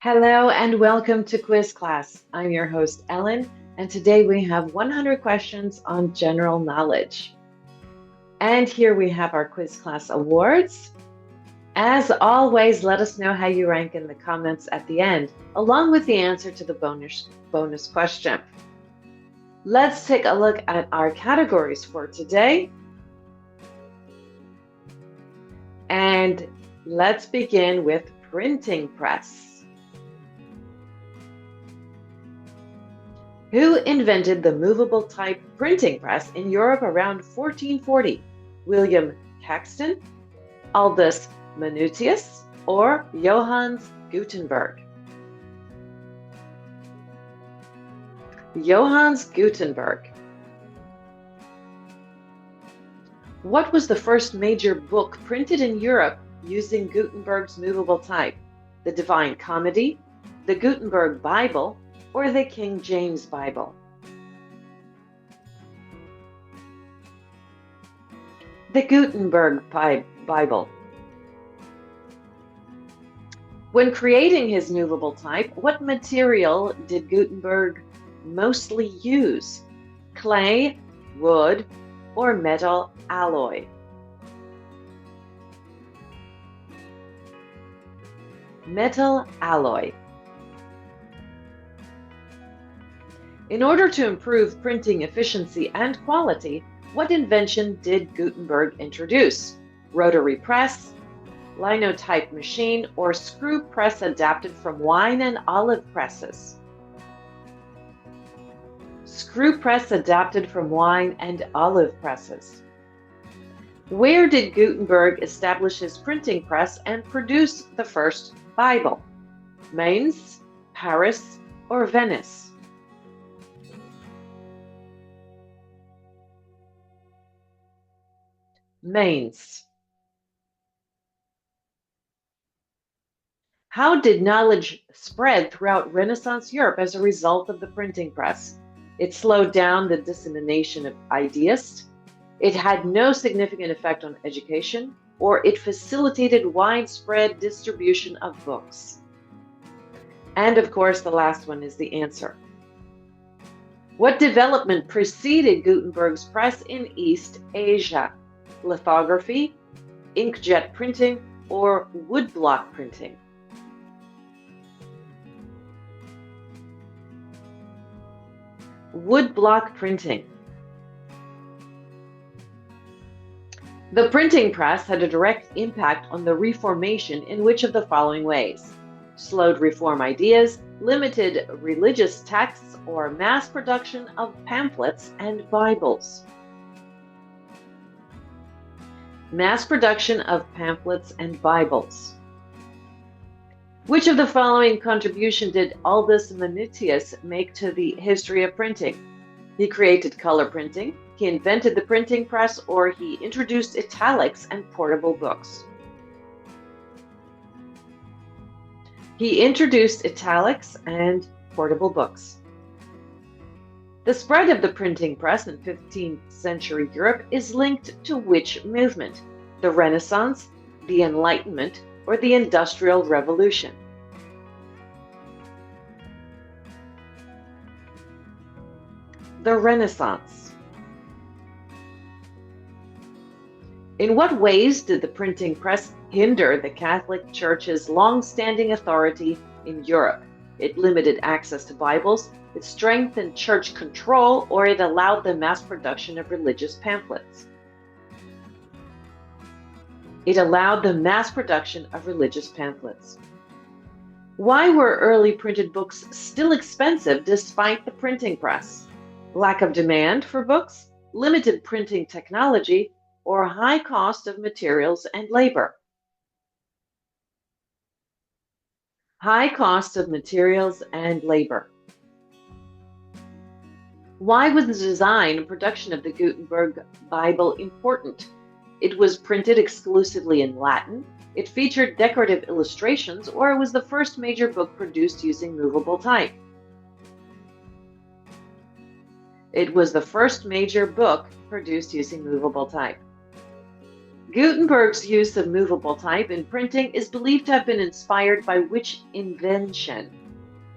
Hello and welcome to Quiz Class. I'm your host, Ellen, and today we have 100 questions on general knowledge. And here we have our Quiz Class awards. As always, let us know how you rank in the comments at the end, along with the answer to the bonus question. Let's take a look at our categories for today. And let's begin with printing press. Who invented the movable type printing press in Europe around 1440? William Caxton, Aldus Manutius, or Johannes Gutenberg? Johannes Gutenberg. What was the first major book printed in Europe using Gutenberg's movable type? The Divine Comedy, the Gutenberg Bible, or the King James Bible? The Gutenberg Bible. When creating his movable type, what material did Gutenberg mostly use? Clay, wood, or metal alloy? Metal alloy. In order to improve printing efficiency and quality, what invention did Gutenberg introduce? Rotary press, linotype machine, or screw press adapted from wine and olive presses? Screw press adapted from wine and olive presses. Where did Gutenberg establish his printing press and produce the first Bible? Mainz, Paris, or Venice? Mainz. How did knowledge spread throughout Renaissance Europe as a result of the printing press? It slowed down the dissemination of ideas, it had no significant effect on education, or it facilitated widespread distribution of books. And of course, the last one is the answer. What development preceded Gutenberg's press in East Asia? Lithography, inkjet printing, or woodblock printing? Woodblock printing. The printing press had a direct impact on the Reformation in which of the following ways? Slowed reform ideas, limited religious texts, or mass production of pamphlets and Bibles? Mass production of pamphlets and Bibles. Which of the following contribution did Aldus Manutius make to the history of printing? He created color printing, he invented the printing press, or he introduced italics and portable books? He introduced italics and portable books. The spread of the printing press in 15th century Europe is linked to which movement? The Renaissance, the Enlightenment, or the Industrial Revolution? The Renaissance. In what ways did the printing press hinder the Catholic Church's long-standing authority in Europe? It limited access to Bibles, it strengthened church control, or it allowed the mass production of religious pamphlets? It allowed the mass production of religious pamphlets. Why were early printed books still expensive despite the printing press? Lack of demand for books, limited printing technology, or high cost of materials and labor? High cost of materials and labor. Why was the design and production of the Gutenberg Bible important? It was printed exclusively in Latin, it featured decorative illustrations, or it was the first major book produced using movable type? It was the first major book produced using movable type. Gutenberg's use of movable type in printing is believed to have been inspired by which invention?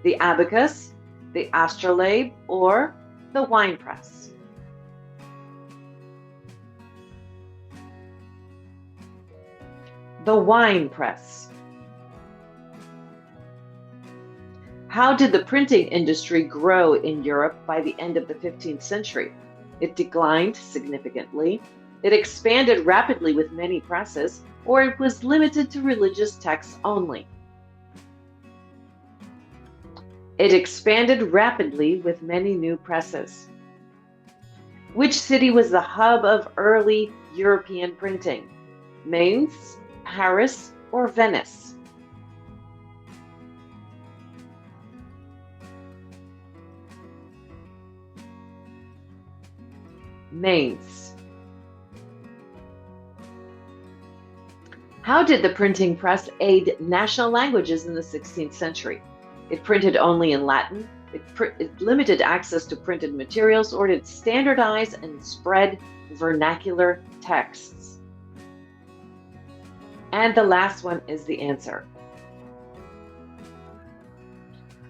The abacus, the astrolabe, or the wine press? The wine press. How did the printing industry grow in Europe by the end of the 15th century? It declined significantly, it expanded rapidly with many presses, or it was limited to religious texts only. It expanded rapidly with many new presses. Which city was the hub of early European printing? Mainz, Paris, or Venice? Mainz. How did the printing press aid national languages in the 16th century? It printed only in Latin, it limited access to printed materials, or did it standardize and spread vernacular texts? And the last one is the answer.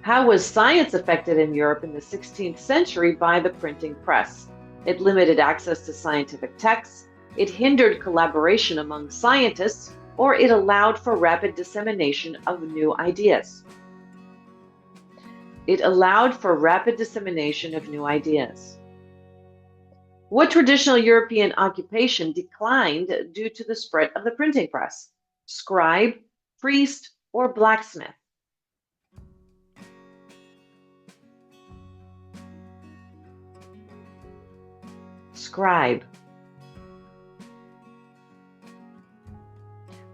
How was science affected in Europe in the 16th century by the printing press? It limited access to scientific texts, it hindered collaboration among scientists, or it allowed for rapid dissemination of new ideas. It allowed for rapid dissemination of new ideas. What traditional European occupation declined due to the spread of the printing press? Scribe, priest, or blacksmith? Scribe.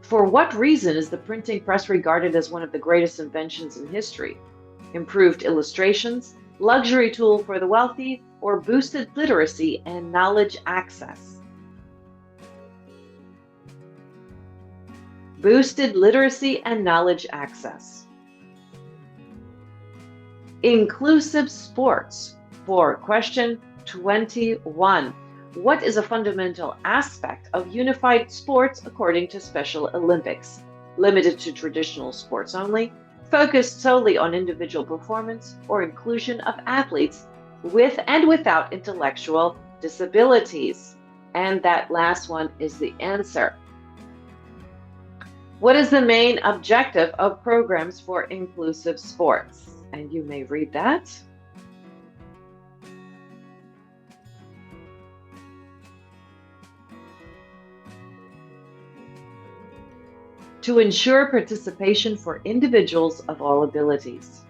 For what reason is the printing press regarded as one of the greatest inventions in history? Improved illustrations, luxury tool for the wealthy, or boosted literacy and knowledge access? Boosted literacy and knowledge access. Inclusive sports. For question 21. What is a fundamental aspect of unified sports according to Special Olympics? Limited to traditional sports only, focused solely on individual performance, or inclusion of athletes with and without intellectual disabilities? And that last one is the answer. What is the main objective of programs for inclusive sports? And you may read that. To ensure participation for individuals of all abilities.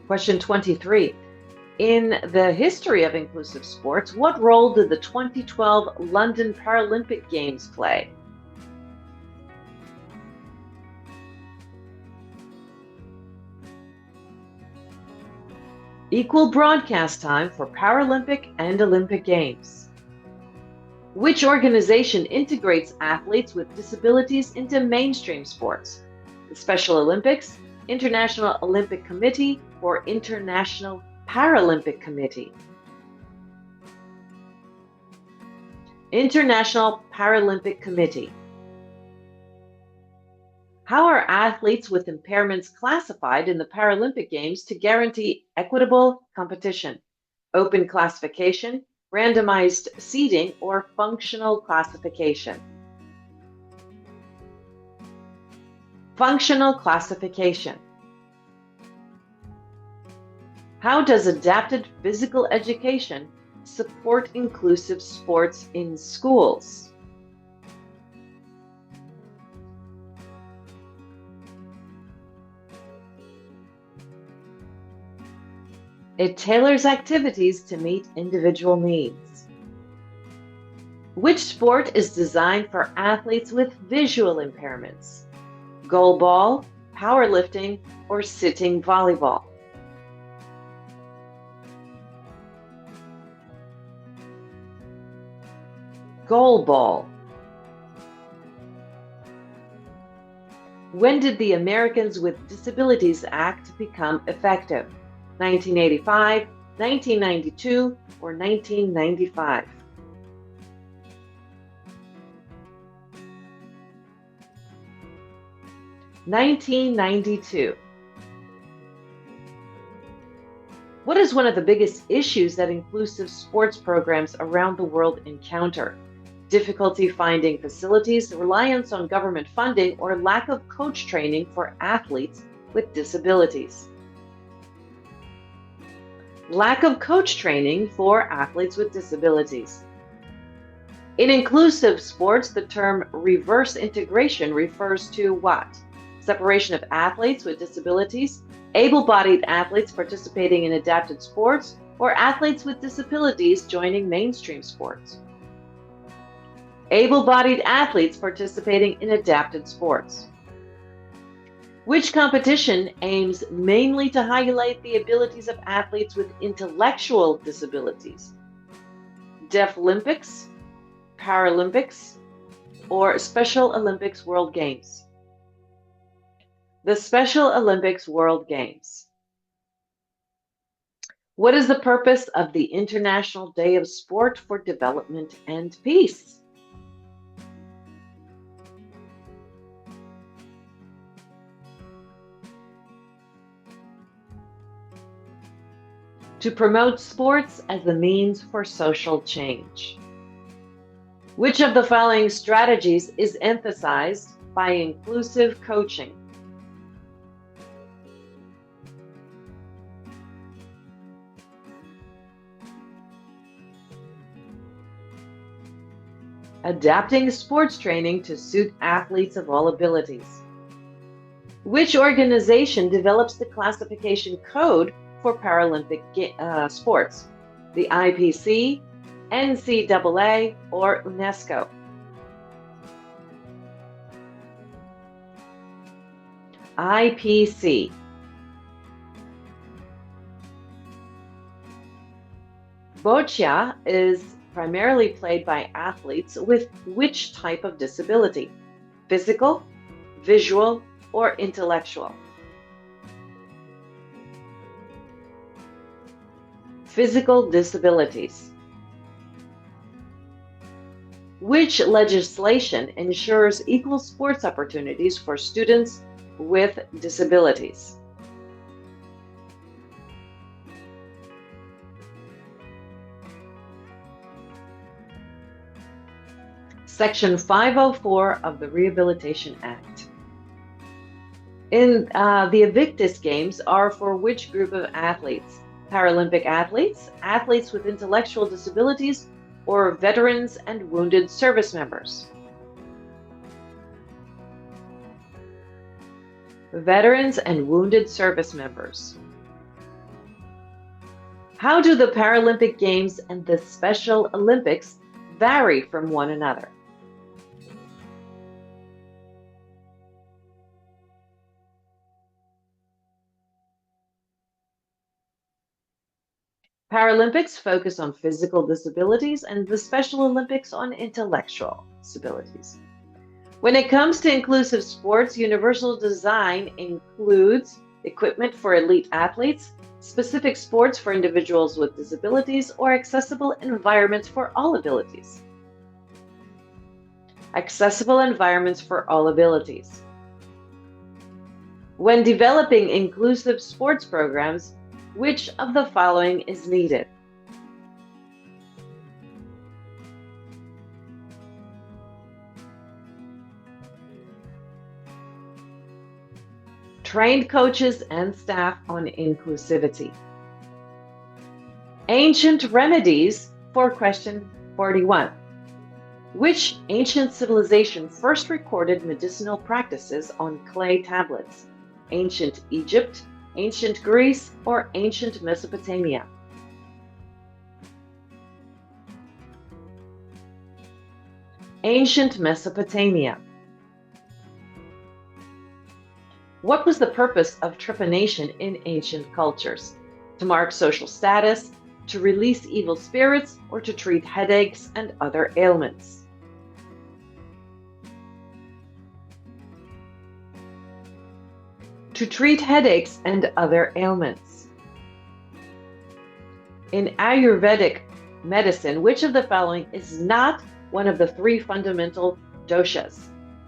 Question 23. In the history of inclusive sports, what role did the 2012 London Paralympic Games play? Equal broadcast time for Paralympic and Olympic Games. Which organization integrates athletes with disabilities into mainstream sports? The Special Olympics, International Olympic Committee, or International Paralympic Committee? International Paralympic Committee. How are athletes with impairments classified in the Paralympic Games to guarantee equitable competition? Open classification, randomized seeding, or functional classification? Functional classification. How does adapted physical education support inclusive sports in schools? It tailors activities to meet individual needs. Which sport is designed for athletes with visual impairments? Goalball, powerlifting, or sitting volleyball? Goalball. When did the Americans with Disabilities Act become effective? 1985, 1992, or 1995? (1992). What is one of the biggest issues that inclusive sports programs around the world encounter? Difficulty finding facilities, reliance on government funding, or lack of coach training for athletes with disabilities? Lack of coach training for athletes with disabilities. In inclusive sports, the term reverse integration refers to what? Separation of athletes with disabilities, able-bodied athletes participating in adapted sports, or athletes with disabilities joining mainstream sports. Able-bodied athletes participating in adapted sports. Which competition aims mainly to highlight the abilities of athletes with intellectual disabilities? Deaflympics, Paralympics, or Special Olympics World Games? The Special Olympics World Games. What is the purpose of the International Day of Sport for Development and Peace? To promote sports as a means for social change. Which of the following strategies is emphasized by inclusive coaching? Adapting sports training to suit athletes of all abilities. Which organization develops the classification code for Paralympic sports? The IPC, NCAA, or UNESCO? IPC. Boccia is primarily played by athletes with which type of disability? Physical, visual, or intellectual? Physical disabilities. Which legislation ensures equal sports opportunities for students with disabilities? Section 504 of the Rehabilitation Act. The Invictus Games are for which group of athletes? Paralympic athletes, athletes with intellectual disabilities, or veterans and wounded service members? Veterans and wounded service members. How do the Paralympic Games and the Special Olympics vary from one another? Paralympics focus on physical disabilities and the Special Olympics on intellectual disabilities. When it comes to inclusive sports, universal design includes equipment for elite athletes, specific sports for individuals with disabilities, or accessible environments for all abilities. Accessible environments for all abilities. When developing inclusive sports programs, which of the following is needed? Trained coaches and staff on inclusivity. Ancient remedies for question 41. Which ancient civilization first recorded medicinal practices on clay tablets? Ancient Egypt, Ancient Greece, or Ancient Mesopotamia? Ancient Mesopotamia. What was the purpose of trepanation in ancient cultures? To mark social status, to release evil spirits, or to treat headaches and other ailments? To treat headaches and other ailments. In Ayurvedic medicine, which of the following is not one of the three fundamental doshas?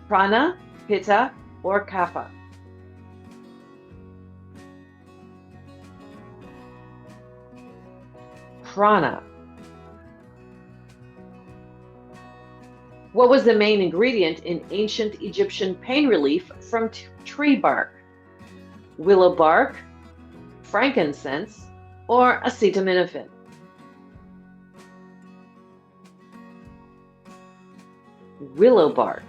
Prana, Pitta, or Kapha? Prana. What was the main ingredient in ancient Egyptian pain relief from tree bark? Willow bark, frankincense, or acetaminophen? Willow bark.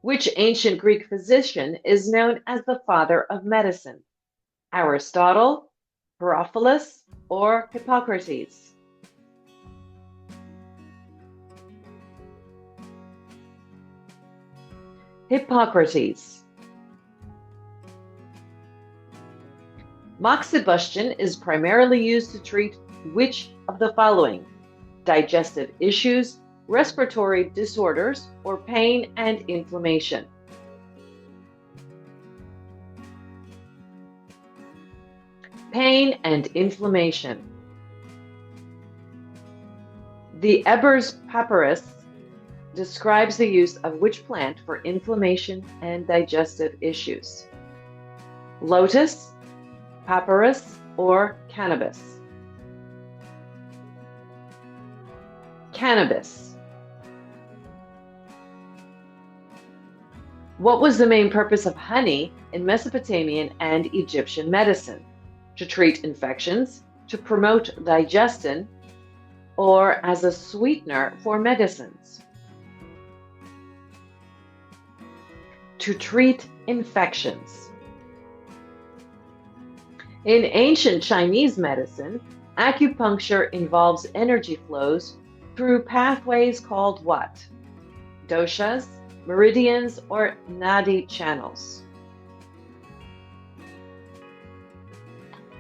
Which ancient Greek physician is known as the father of medicine? Aristotle, Herophilus, or Hippocrates? Hippocrates. Moxibustion is primarily used to treat which of the following? Digestive issues, respiratory disorders, or pain and inflammation? Pain and inflammation. The Ebers Papyrus describes the use of which plant for inflammation and digestive issues? Lotus, papyrus, or cannabis? Cannabis. What was the main purpose of honey in Mesopotamian and Egyptian medicine? To treat infections, to promote digestion, or as a sweetener for medicines? To treat infections. In ancient Chinese medicine, acupuncture involves energy flows through pathways called what? Doshas, meridians, or nadi channels?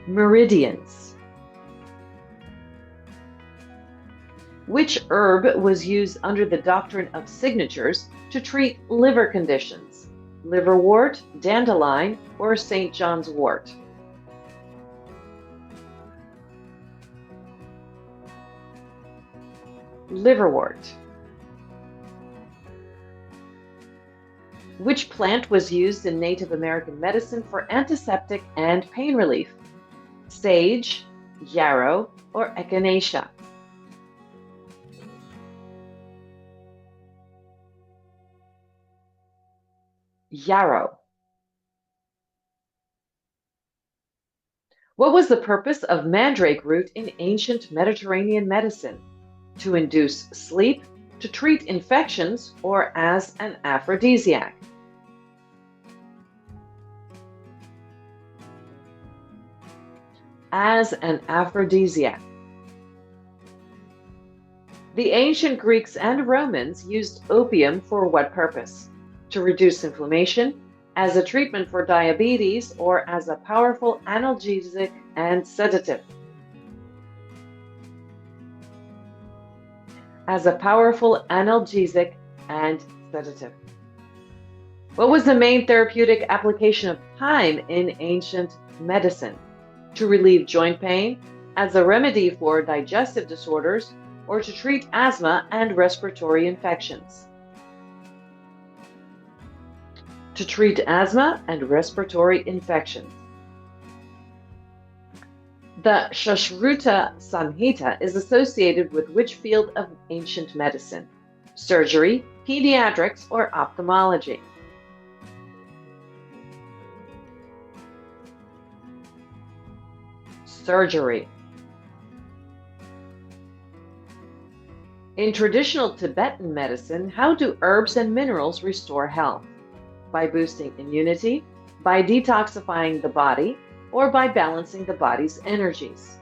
Meridians. Which herb was used under the doctrine of signatures to treat liver conditions? Liverwort, dandelion, or St. John's wort? Liverwort. Which plant was used in Native American medicine for antiseptic and pain relief? Sage, yarrow, or echinacea? Yarrow. What was the purpose of mandrake root in ancient Mediterranean medicine? To induce sleep, to treat infections, or as an aphrodisiac? As an aphrodisiac. The ancient Greeks and Romans used opium for what purpose? To reduce inflammation, as a treatment for diabetes, or as a powerful analgesic and sedative? As a powerful analgesic and sedative. What was the main therapeutic application of thyme in ancient medicine? To relieve joint pain, as a remedy for digestive disorders, or to treat asthma and respiratory infections? To treat asthma and respiratory infections. The Sushruta Samhita is associated with which field of ancient medicine? Surgery, pediatrics, or ophthalmology? Surgery. In traditional Tibetan medicine, how do herbs and minerals restore health? By boosting immunity, by detoxifying the body, or by balancing the body's energies?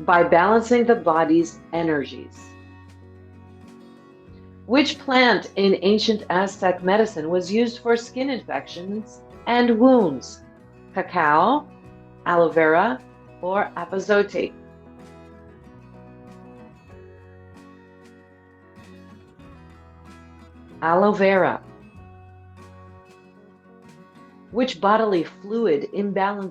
By balancing the body's energies. Which plant in ancient Aztec medicine was used for skin infections and wounds? Cacao, aloe vera, or apazote? Aloe vera. Which bodily fluid imbalances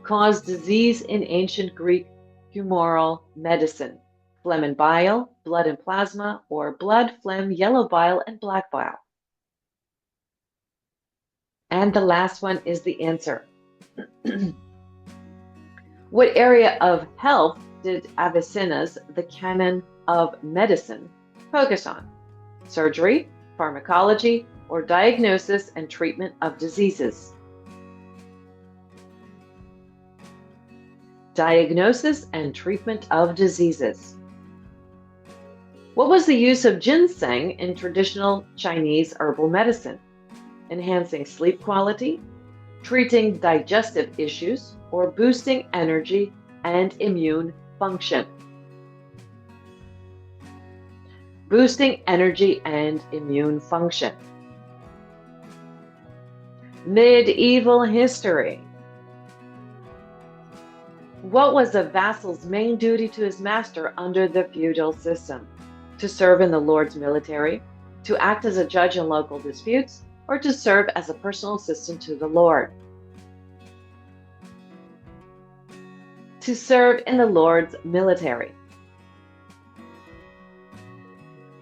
cause disease in ancient Greek humoral medicine? Phlegm and bile, blood and plasma, or blood, phlegm, yellow bile, and black bile? And the last one is the answer. What area of health did Avicenna's The Canon of Medicine focus on? Surgery, pharmacology, or diagnosis and treatment of diseases? Diagnosis and treatment of diseases. What was the use of ginseng in traditional Chinese herbal medicine? Enhancing sleep quality, treating digestive issues, or boosting energy and immune function? Boosting energy and immune function. Medieval history. What was a vassal's main duty to his master under the feudal system? To serve in the lord's military, to act as a judge in local disputes, or to serve as a personal assistant to the lord? To serve in the lord's military.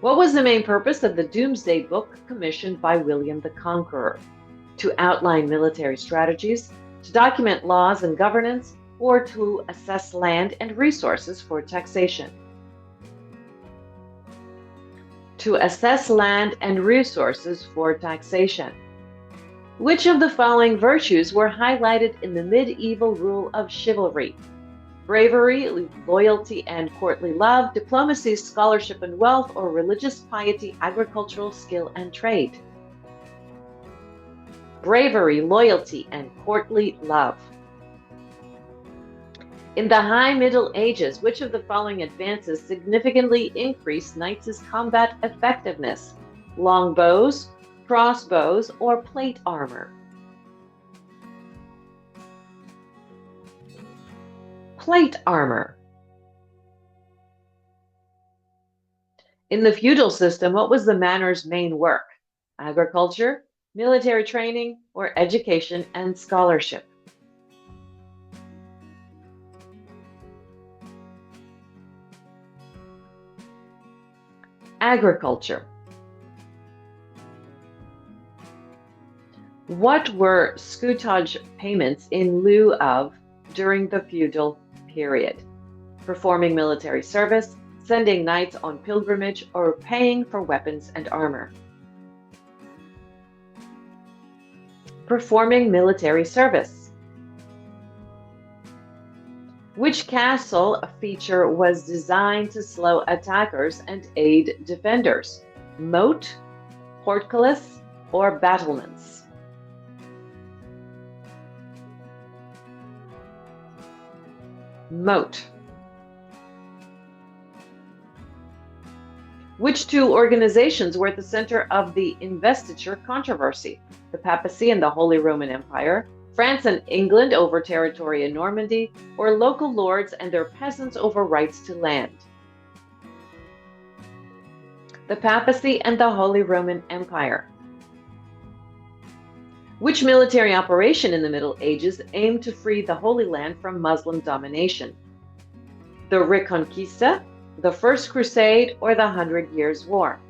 What was the main purpose of the Doomsday Book commissioned by William the Conqueror? To outline military strategies, to document laws and governance, or to assess land and resources for taxation? To assess land and resources for taxation. Which of the following virtues were highlighted in the medieval rule of chivalry? Bravery, loyalty, and courtly love, diplomacy, scholarship and wealth, or religious piety, agricultural skill and trade? Bravery, loyalty, and courtly love. In the High Middle Ages, which of the following advances significantly increased knights' combat effectiveness? Longbows, crossbows, or plate armor? Plate armor. In the feudal system, what was the manor's main work? Agriculture, military training, or education and scholarship? Agriculture. What were scutage payments in lieu of during the feudal period? Performing military service, sending knights on pilgrimage, or paying for weapons and armor? Performing military service. Which castle feature was designed to slow attackers and aid defenders? Moat, portcullis, or battlements? Moat. Which two organizations were at the center of the investiture controversy? The papacy and the Holy Roman Empire, France and England over territory in Normandy, or local lords and their peasants over rights to land? The papacy and the Holy Roman Empire. Which military operation in the Middle Ages aimed to free the Holy Land from Muslim domination? The Reconquista, the First Crusade, or the 100 Years' War?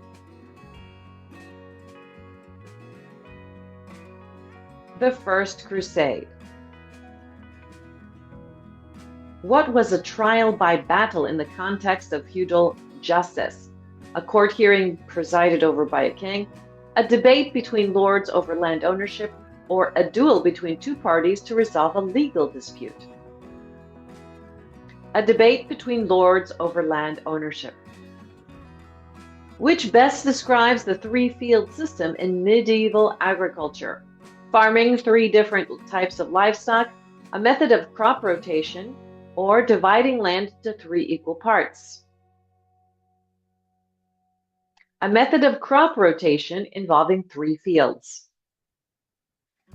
The First Crusade. What was a trial by battle in the context of feudal justice? A court hearing presided over by a king, a debate between lords over land ownership, or a duel between two parties to resolve a legal dispute? A debate between lords over land ownership. Which best describes the three-field system in medieval agriculture? Farming 3 different types of livestock, a method of crop rotation, or dividing land into 3 equal parts? A method of crop rotation involving 3 fields.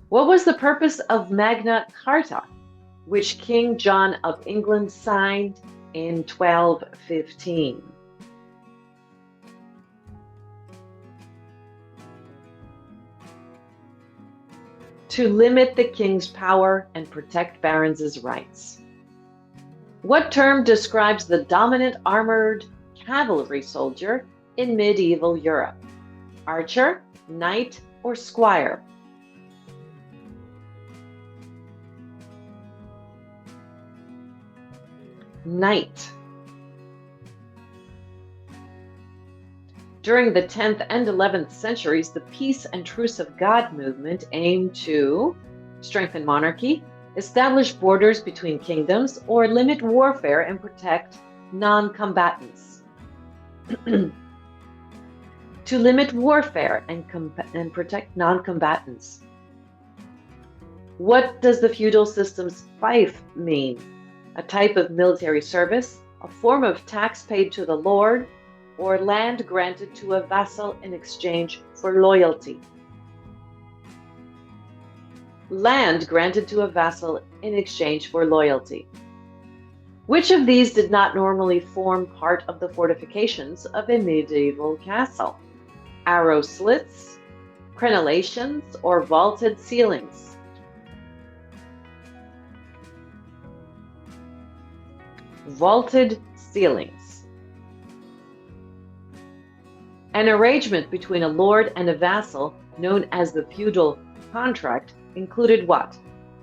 What was the purpose of Magna Carta, which King John of England signed in 1215? To limit the king's power and protect barons' rights. What term describes the dominant armored cavalry soldier in medieval Europe? Archer, knight, or squire? Knight. During the 10th and 11th centuries, the Peace and Truce of God movement aimed to strengthen monarchy, establish borders between kingdoms, or limit warfare and protect non-combatants. To limit warfare and protect non-combatants. What does the feudal system's fief mean? A type of military service, a form of tax paid to the lord, or land granted to a vassal in exchange for loyalty. Land granted to a vassal in exchange for loyalty. Which of these did not normally form part of the fortifications of a medieval castle? Arrow slits, crenellations, or vaulted ceilings? Vaulted ceilings. An arrangement between a lord and a vassal, known as the feudal contract, included what?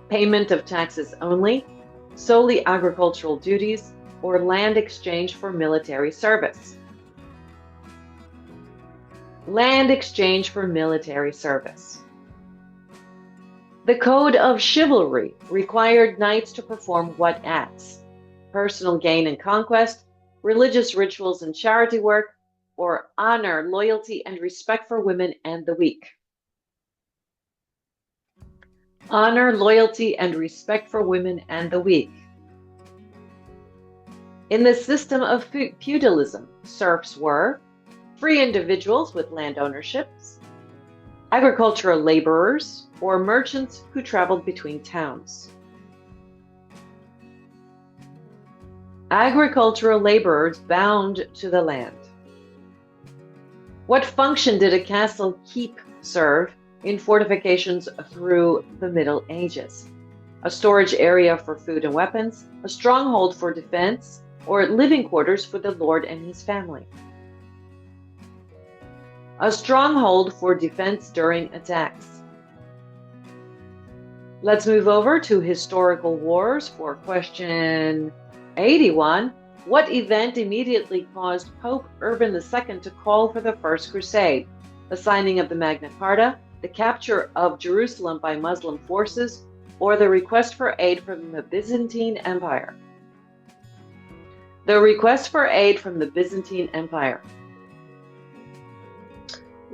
Payment of taxes only, solely agricultural duties, or land exchange for military service? Land exchange for military service. The Code of Chivalry required knights to perform what acts? Personal gain and conquest, religious rituals and charity work, or honor, loyalty, and respect for women and the weak? Honor, loyalty, and respect for women and the weak. In the system of feudalism, serfs were free individuals with land ownerships, agricultural laborers, or merchants who traveled between towns. Agricultural laborers bound to the land. What function did a castle keep serve in fortifications through the Middle Ages? A storage area for food and weapons, a stronghold for defense, or living quarters for the lord and his family? A stronghold for defense during attacks. Let's move over to historical wars for question 81. What event immediately caused Pope Urban II to call for the First Crusade? The signing of the Magna Carta, the capture of Jerusalem by Muslim forces, or the request for aid from the Byzantine Empire? The request for aid from the Byzantine Empire.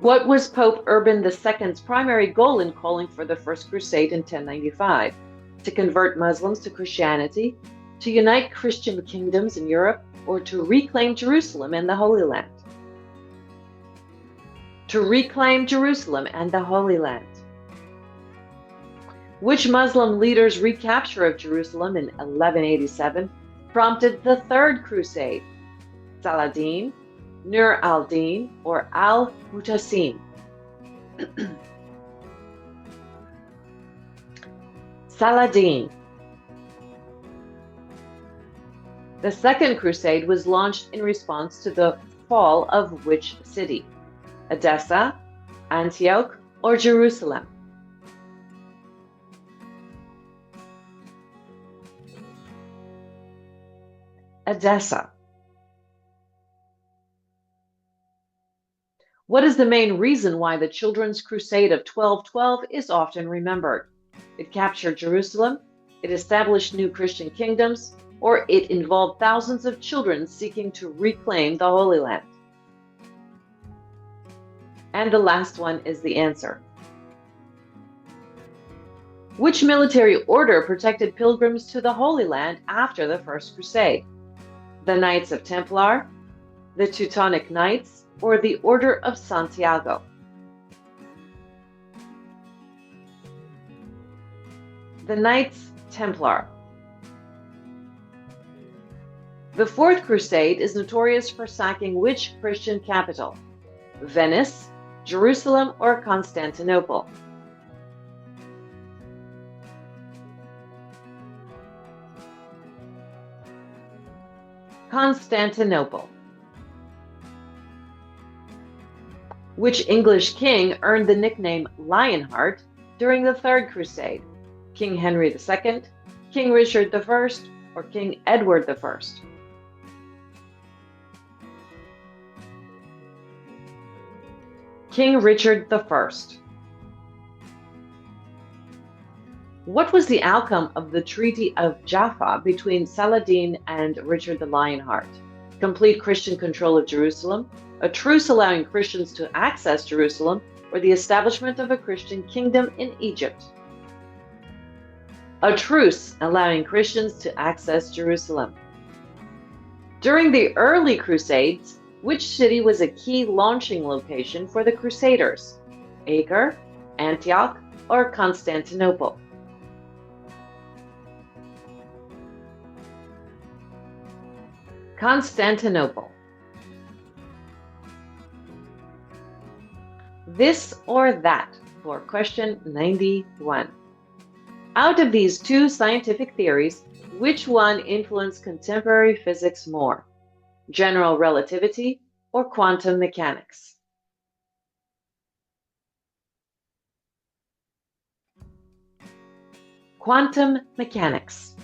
What was Pope Urban II's primary goal in calling for the First Crusade in 1095? To convert Muslims to Christianity, to unite Christian kingdoms in Europe, or to reclaim Jerusalem and the Holy Land? To reclaim Jerusalem and the Holy Land. Which Muslim leader's recapture of Jerusalem in 1187 prompted the Third Crusade? Saladin, Nur al-Din, or al-Mutasim? Saladin. The Second Crusade was launched in response to the fall of which city? Edessa, Antioch, or Jerusalem? Edessa. What is the main reason why the Children's Crusade of 1212 is often remembered? It captured Jerusalem, it established new Christian kingdoms, or it involved thousands of children seeking to reclaim the Holy Land? And the last one is the answer. Which military order protected pilgrims to the Holy Land after the First Crusade? The Knights of Templar, the Teutonic Knights, or the Order of Santiago? The Knights Templar. The Fourth Crusade is notorious for sacking which Christian capital? Venice, Jerusalem, or Constantinople? Constantinople. Which English king earned the nickname Lionheart during the Third Crusade? King Henry II, King Richard I, or King Edward I? King Richard I. What was the outcome of the Treaty of Jaffa between Saladin and Richard the Lionheart? Complete Christian control of Jerusalem, a truce allowing Christians to access Jerusalem, or the establishment of a Christian kingdom in Egypt? A truce allowing Christians to access Jerusalem. During the early Crusades, which city was a key launching location for the Crusaders? Acre, Antioch, or Constantinople? Constantinople. This or that for question 91. Out of these two scientific theories, which one influenced contemporary physics more? General relativity or quantum mechanics? Quantum mechanics.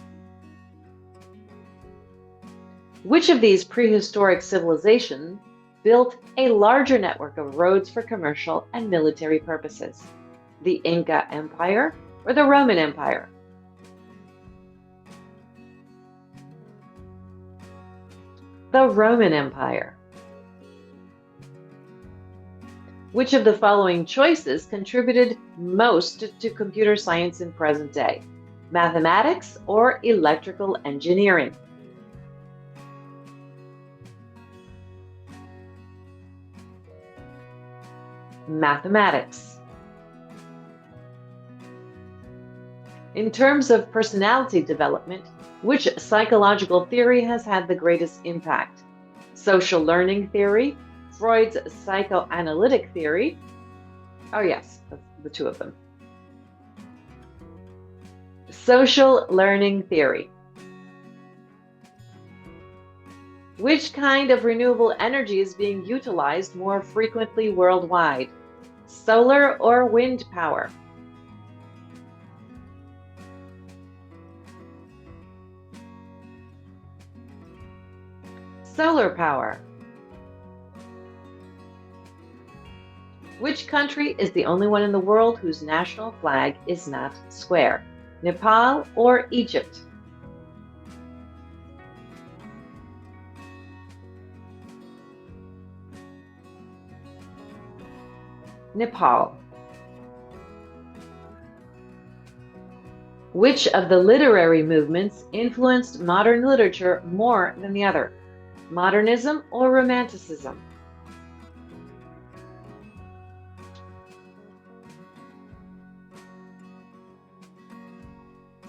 Which of these prehistoric civilizations built a larger network of roads for commercial and military purposes? The Inca Empire or the Roman Empire? The Roman Empire. Which of the following choices contributed most to computer science in present day? Mathematics or electrical engineering? Mathematics. In terms of personality development, which psychological theory has had the greatest impact? Social learning theory, Freud's psychoanalytic theory. Oh yes, that's the two of them. Social learning theory. Which kind of renewable energy is being utilized more frequently worldwide? Solar or wind power? Solar power. Which country is the only one in the world whose national flag is not square? Nepal or Egypt? Nepal. Which of the literary movements influenced modern literature more than the other? Modernism or Romanticism?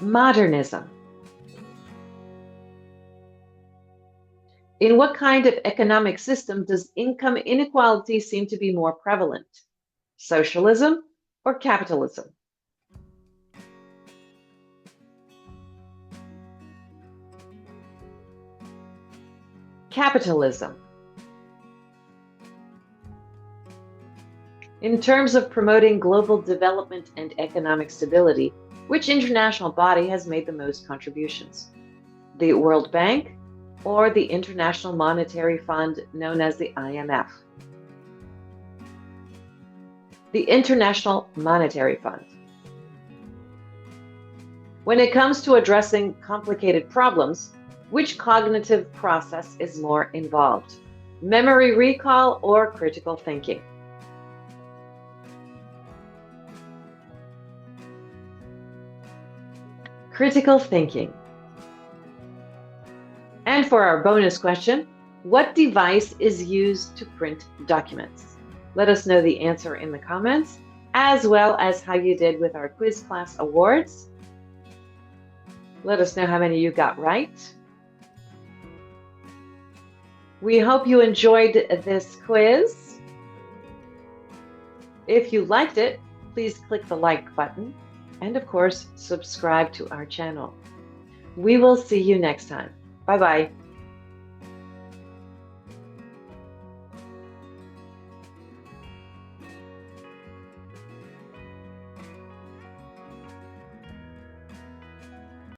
Modernism. In what kind of economic system does income inequality seem to be more prevalent? Socialism or capitalism? Capitalism. In terms of promoting global development and economic stability, which international body has made the most contributions? The World Bank or the International Monetary Fund, known as the IMF? The International Monetary Fund. When it comes to addressing complicated problems, which cognitive process is more involved? Memory recall or critical thinking? Critical thinking. And for our bonus question, what device is used to print documents? Let us know the answer in the comments, as well as how you did with our quiz class awards. Let us know how many you got right. We hope you enjoyed this quiz. If you liked it, please click the like button and of course, subscribe to our channel. We will see you next time. Bye-bye.